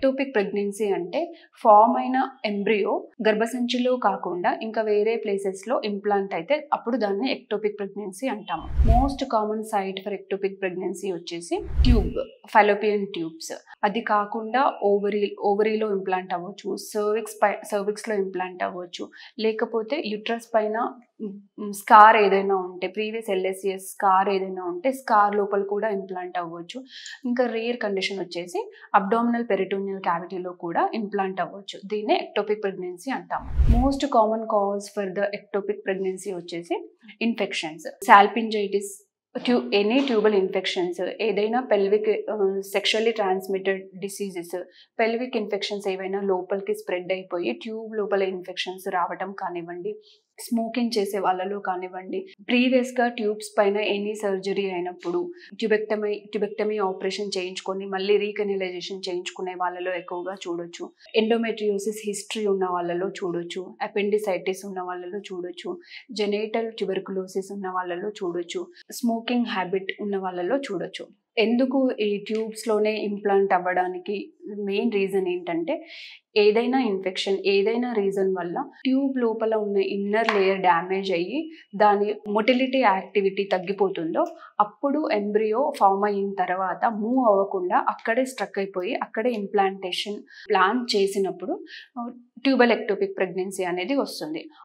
Ectopic pregnancy అంటే form అయిన embryo గర్భసంచిలో కాకుండా ఇంకా వేరే ప్లేసెస్లో ఇంప్లాంట్ అయితే అప్పుడు దాన్ని ఎక్టోపిక్ ప్రెగ్నెన్సీ అంటాము. Most common site for ectopic pregnancy వచ్చేసి ట్యూబ్, ఫాలోపియన్ ట్యూబ్స్. అది కాకుండా ఓవరీలో ఇంప్లాంట్ అవ్వచ్చు, సర్విక్స్లో ఇంప్లాంట్ అవ్వచ్చు, లేకపోతే యూట్రస్ పైన స్కార్ ఏదైనా ఉంటే, ప్రీవియస్ ఎల్ఎస్సిఎస్ స్కార్ ఏదైనా ఉంటే స్కార్ లోపల కూడా ఇంప్లాంట్ అవ్వచ్చు. ఇంకా రేర్ కండిషన్ వచ్చేసి అబ్డామినల్ పెరిటోనియల్ క్యావిటీలో కూడా ఇంప్లాంట్ అవ్వచ్చు. దీన్నే ఎక్టోపిక్ ప్రెగ్నెన్సీ అంటాము. Most common cause for the ectopic pregnancy వచ్చేసి ఇన్ఫెక్షన్స్, సాల్పింజైటిస్, ఎనీ ట్యూబల్ ఇన్ఫెక్షన్స్, ఏదైనా pelvic sexually transmitted diseases, pelvic infections ఏవైనా లోపలికి స్ప్రెడ్ అయిపోయి ట్యూబ్ లోపల ఇన్ఫెక్షన్స్ రావడం కానివ్వండి, స్మోకింగ్ చేసే కానివ్వండి, ప్రీవియస్గా ట్యూబ్స్ పైన ఎనీ సర్జరీ అయినప్పుడు ట్యూబెక్టమీ ఆపరేషన్ చేయించుకొని మళ్ళీ రీకెనలైజేషన్ చేయించుకునే వాళ్ళలో ఎక్కువగా చూడొచ్చు. ఎండోమెట్రియోసిస్ హిస్టరీ ఉన్న వాళ్ళలో చూడొచ్చు, అపెండిసైటిస్ ఉన్న వాళ్ళలో చూడొచ్చు, జెనేటల్ ట్యూబర్కులోసిస్ ఉన్న వాళ్ళలో చూడొచ్చు, స్మోకింగ్ హ్యాబిట్ ఉన్న వాళ్ళలో చూడొచ్చు. ఎందుకు ఈ ట్యూబ్స్లోనే ఇంప్లాంట్ అవ్వడానికి మెయిన్ రీజన్ ఏంటంటే, ఏదైనా ఇన్ఫెక్షన్, ఏదైనా రీజన్ వల్ల ట్యూబ్ లోపల ఉన్న ఇన్నర్ లేయర్ డ్యామేజ్ అయ్యి దాని మొటిలిటీ యాక్టివిటీ తగ్గిపోతుందో అప్పుడు ఎంబ్రియో ఫామ్ అయిన తర్వాత మూవ్ అవ్వకుండా అక్కడే స్ట్రక్ అయిపోయి అక్కడే ఇంప్లాంటేషన్ ప్లాన్ చేసినప్పుడు ట్యూబల్ ఎక్టోపిక్ ప్రెగ్నెన్సీ అనేది వస్తుంది.